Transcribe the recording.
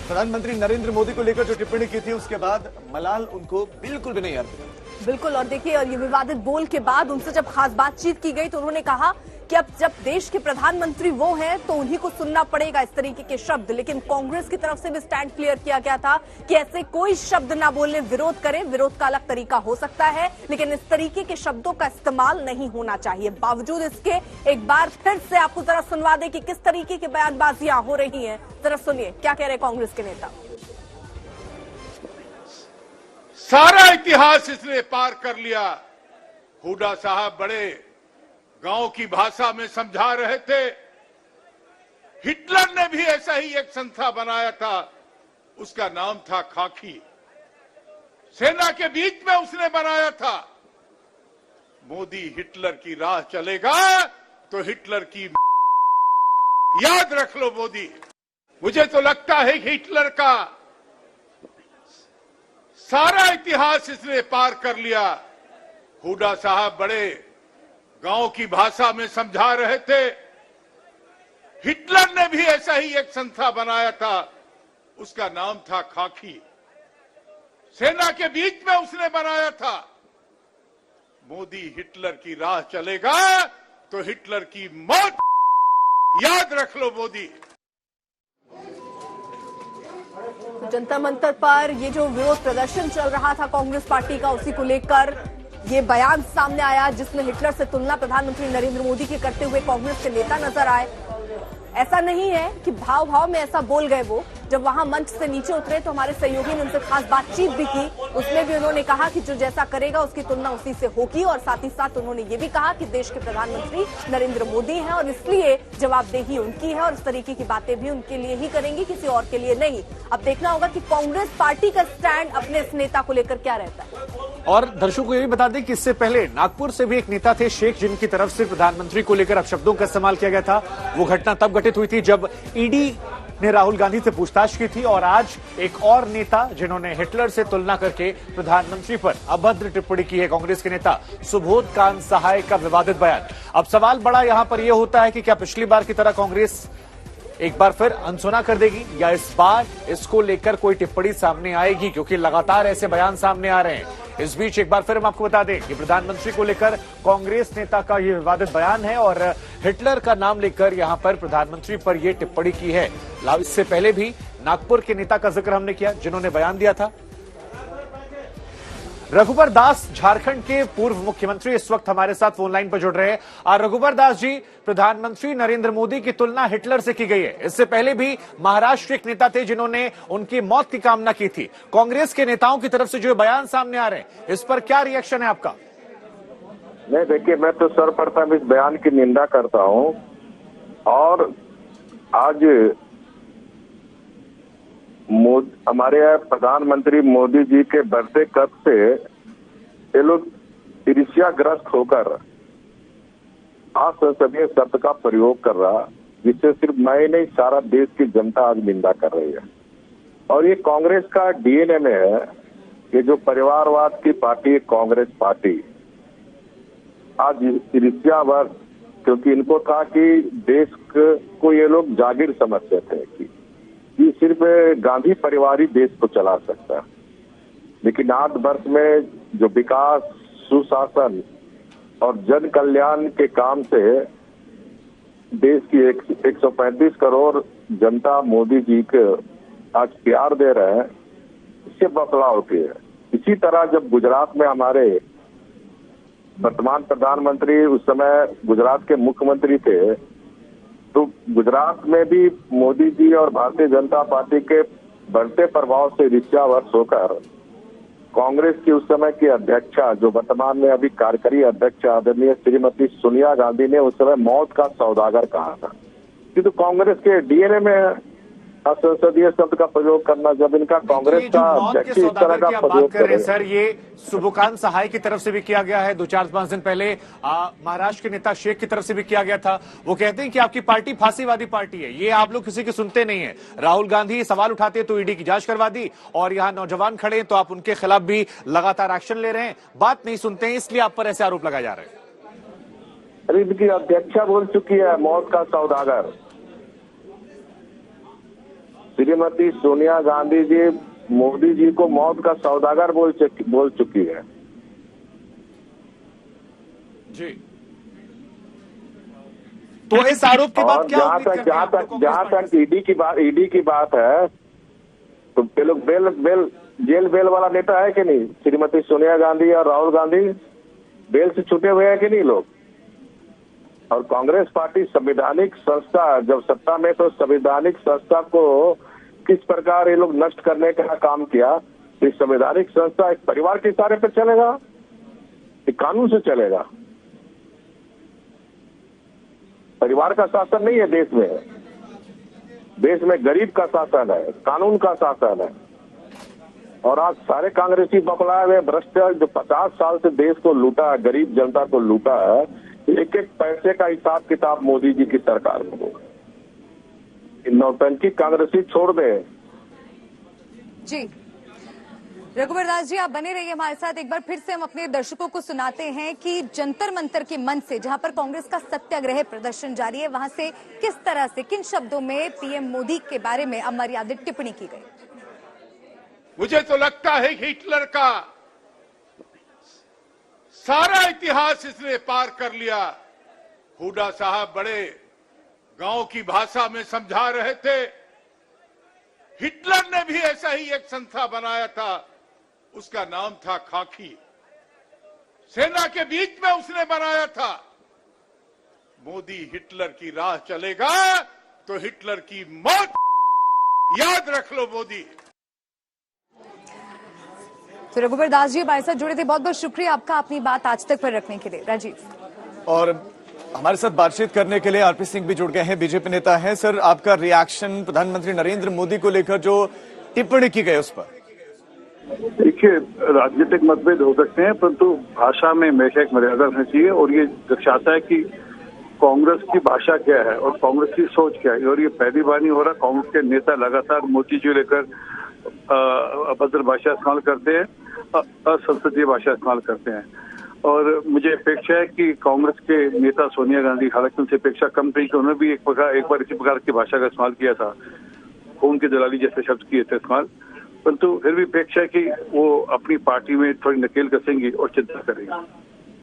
प्रधानमंत्री नरेंद्र मोदी को लेकर जो टिप्पणी की थी उसके बाद मलाल उनको बिल्कुल भी नहीं याद। बिल्कुल। और देखिए, और ये विवादित बोल के बाद उनसे जब खास बातचीत की गई तो उन्होंने कहा कि अब जब देश के प्रधानमंत्री वो हैं तो उन्हीं को सुनना पड़ेगा इस तरीके के शब्द। लेकिन कांग्रेस की तरफ से भी स्टैंड क्लियर किया गया था कि ऐसे कोई शब्द ना बोलने, विरोध करें, विरोध का अलग तरीका हो सकता है लेकिन इस तरीके के शब्दों का इस्तेमाल नहीं होना चाहिए। बावजूद इसके एक बार फिर से आपको जरा सुनवा दें कि किस तरीके की बयानबाजियां हो रही हैं। जरा सुनिए क्या कह रहे कांग्रेस के नेता। सारा इतिहास इसने पार कर लिया। हुड्डा साहब बड़े गांव की भाषा में समझा रहे थे। हिटलर ने भी ऐसा ही एक संस्था बनाया था, उसका नाम था खाकी। सेना के बीच में उसने बनाया था। मोदी हिटलर की राह चलेगा तो हिटलर की याद रख लो मोदी। मुझे तो लगता है कि हिटलर का सारा इतिहास इसने पार कर लिया। हुड्डा साहब बड़े गांव की भाषा में समझा रहे थे। हिटलर ने भी ऐसा ही एक संस्था बनाया था, उसका नाम था खाकी। सेना के बीच में उसने बनाया था। मोदी हिटलर की राह चलेगा तो हिटलर की मौत याद रख लो मोदी। जंतर मंतर पर ये जो विरोध प्रदर्शन चल रहा था कांग्रेस पार्टी का, उसी को लेकर ये बयान सामने आया जिसमें हिटलर से तुलना प्रधानमंत्री नरेंद्र मोदी के करते हुए कांग्रेस के नेता नजर आए। ऐसा नहीं है कि भाव भाव में ऐसा बोल गए वो। जब वहां मंच से नीचे उतरे तो हमारे सहयोगी ने उनसे खास बातचीत भी की। उसमें भी उन्होंने कहा कि जो जैसा करेगा उसकी तुलना उसी से होगी और साथ ही साथ उन्होंने ये भी कहा कि देश के प्रधानमंत्री नरेंद्र मोदी हैं और इसलिए जवाबदेही उनकी है और इस तरीके की बातें भी उनके लिए ही करेंगी, किसी और के लिए नहीं। अब देखना होगा कि कांग्रेस पार्टी का स्टैंड अपने इस नेता को लेकर क्या रहता है। और दर्शकों को ये भी बता दें कि इससे पहले नागपुर से भी एक नेता थे शेख, जिनकी तरफ से प्रधानमंत्री को लेकर अपशब्दों का इस्तेमाल किया गया था। वो घटना तब घटित हुई थी जब ईडी ने राहुल गांधी से पूछताछ की थी। और आज एक और नेता जिन्होंने हिटलर से तुलना करके प्रधानमंत्री पर अभद्र टिप्पणी की है, कांग्रेस के नेता सुबोध कांत सहाय का विवादित बयान। अब सवाल बड़ा यहां पर यह होता है कि क्या पिछली बार की तरह कांग्रेस एक बार फिर अनसुना कर देगी या इस बार इसको लेकर कोई टिप्पणी सामने आएगी, क्योंकि लगातार ऐसे बयान सामने आ रहे हैं। इस बीच एक बार फिर हम आपको बता दें कि प्रधानमंत्री को लेकर कांग्रेस नेता का यह विवादित बयान है और हिटलर का नाम लेकर यहां पर प्रधानमंत्री पर यह टिप्पणी की है। इससे पहले भी नागपुर के नेता का जिक्र हमने किया जिन्होंने बयान दिया था। रघुबर दास झारखंड के पूर्व मुख्यमंत्री इस वक्त हमारे साथ फोन लाइन पर जुड़ रहे हैं। और रघुबर दास जी, प्रधानमंत्री नरेंद्र मोदी की तुलना हिटलर से की गई है। इससे पहले भी महाराष्ट्र एक नेता थे जिन्होंने उनकी मौत की कामना की थी। कांग्रेस के नेताओं की तरफ से जो बयान सामने आ रहे हैं, इस पर क्या रिएक्शन है आपका? नहीं, देखिए, मैं तो सर्वप्रथम इस बयान की निंदा करता हूं। और आज हमारे प्रधानमंत्री मोदी जी के बढ़ते कद से ये लोग ईर्ष्याग्रस्त होकर असंसदीय शब्द का प्रयोग कर रहा, जिससे सिर्फ मैं नहीं सारा देश की जनता आज निंदा कर रही है। और ये कांग्रेस का डीएनए में है कि जो परिवारवाद की पार्टी है कांग्रेस पार्टी, आज ईर्ष्यावर्ष, क्योंकि इनको था कि देश को ये लोग जागीर समझते थे कि ये सिर्फ गांधी परिवार ही देश को चला सकता है। लेकिन 8 वर्ष में जो विकास, सुशासन और जन कल्याण के काम से देश की 135 करोड़ जनता मोदी जी के आज प्यार दे रहे हैं, इससे बदलाव होती है। इसी तरह जब गुजरात में हमारे वर्तमान प्रधानमंत्री उस समय गुजरात के मुख्यमंत्री थे, तो गुजरात में भी मोदी जी और भारतीय जनता पार्टी के बढ़ते प्रभाव से ईर्ष्यावर्ष होकर कांग्रेस की उस समय की अध्यक्षा, जो वर्तमान में अभी कार्यकारी अध्यक्ष आदरणीय श्रीमती सोनिया गांधी ने उस समय मौत का सौदागर कहा था। किंतु कांग्रेस के डीएनए में असंसदीय शब्द का प्रयोग करना, जब इनका कांग्रेस का अध्यक्ष इस तरह का प्रयोग कर रहे हैं। सर, ये सुबोकांत सहाय की तरफ से भी किया गया है। 2-4-5 दिन पहले महाराष्ट्र के नेता शेख की तरफ से भी किया गया था। वो कहते हैं कि आपकी पार्टी फांसीवादी पार्टी है। ये आप लोग किसी की सुनते नहीं है। राहुल गांधी सवाल उठाते तो ईडी की जांच करवा दी, और यहाँ नौजवान खड़े हैं तो आप उनके खिलाफ भी लगातार एक्शन ले रहे हैं। बात नहीं सुनते हैं, इसलिए आप पर ऐसे आरोप लगाए जा रहे हैं। अरे, इनकी अध्यक्षा बोल चुकी है मौत का सौदागर। श्रीमती सोनिया गांधी जी मोदी जी को मौत का सौदागर बोल चुकी है। जी, तो इस आरोप के बाद और क्या उम्मीद करते हैं आप लोग? जहां तक ईडी की बात है, तो ये लोग जेल बेल वाला नेता है कि नहीं? श्रीमती सोनिया गांधी और राहुल गांधी बेल से छूटे हुए हैं कि नहीं लोग? और कांग्रेस पार्टी संवैधानिक संस्था, जब सत्ता में तो संवैधानिक संस्था को किस प्रकार ये लोग नष्ट करने का काम किया। इस संवैधानिक संस्था एक परिवार के इशारे पर चलेगा, एक कानून से चलेगा। परिवार का शासन नहीं है देश में, देश में गरीब का शासन है, कानून का शासन है। और आज सारे कांग्रेसी बपलाए हुए भ्रष्ट जो 50 साल से देश को लूटा है, गरीब जनता को लूटा है, एक एक पैसे का हिसाब किताब मोदी जी की सरकार में होगा। नौटंकी कांग्रेसी छोड़ दे। जी रघुवर दास जी, आप बने रहिए हमारे साथ। एक बार फिर से हम अपने दर्शकों को सुनाते हैं कि जंतर मंतर के मंच से, जहां पर कांग्रेस का सत्याग्रह प्रदर्शन जारी है, वहां से किस तरह से, किन शब्दों में पीएम मोदी के बारे में अमर्यादित टिप्पणी की गई। मुझे तो लगता है कि हिटलर का सारा इतिहास इसने पार कर लिया। हुडा साहब बड़े गांव की भाषा में समझा रहे थे। हिटलर ने भी ऐसा ही एक संस्था बनाया था, उसका नाम था खाकी। सेना के बीच में उसने बनाया था। मोदी हिटलर की राह चलेगा तो हिटलर की मौत याद रख लो मोदी। तो रघुवर दास जी हमारे साथ जुड़े थे, बहुत बहुत शुक्रिया आपका अपनी बात आज तक पर रखने के लिए। राजीव, और हमारे साथ बातचीत करने के लिए आरपी सिंह भी जुड़ गए हैं, बीजेपी नेता हैं। सर, आपका रिएक्शन प्रधानमंत्री नरेंद्र मोदी को लेकर जो टिप्पणी की गई उस पर? देखिए, राजनीतिक मतभेद हो सकते हैं, परंतु भाषा में हमेशा एक मर्यादा रहनी चाहिए। और ये दर्शाता है कि कांग्रेस की भाषा क्या है और कांग्रेस की सोच क्या है। और ये पहली बार नहीं हो रहा, कांग्रेस के नेता लगातार मोदी जी लेकर अभद्र भाषा इस्तेमाल करते हैं, असंसदीय भाषा इस्तेमाल करते हैं। और मुझे अपेक्षा है कि कांग्रेस के नेता सोनिया गांधी, हालांकि उनसे अपेक्षा कम थी कि उन्होंने भी एक बार इसी प्रकार की भाषा का इस्तेमाल किया था, खून की दलाली जैसे शब्द किए थे इस्तेमाल, परंतु फिर भी अपेक्षा है कि वो अपनी पार्टी में थोड़ी नकेल कसेंगी और चिंता करेंगी।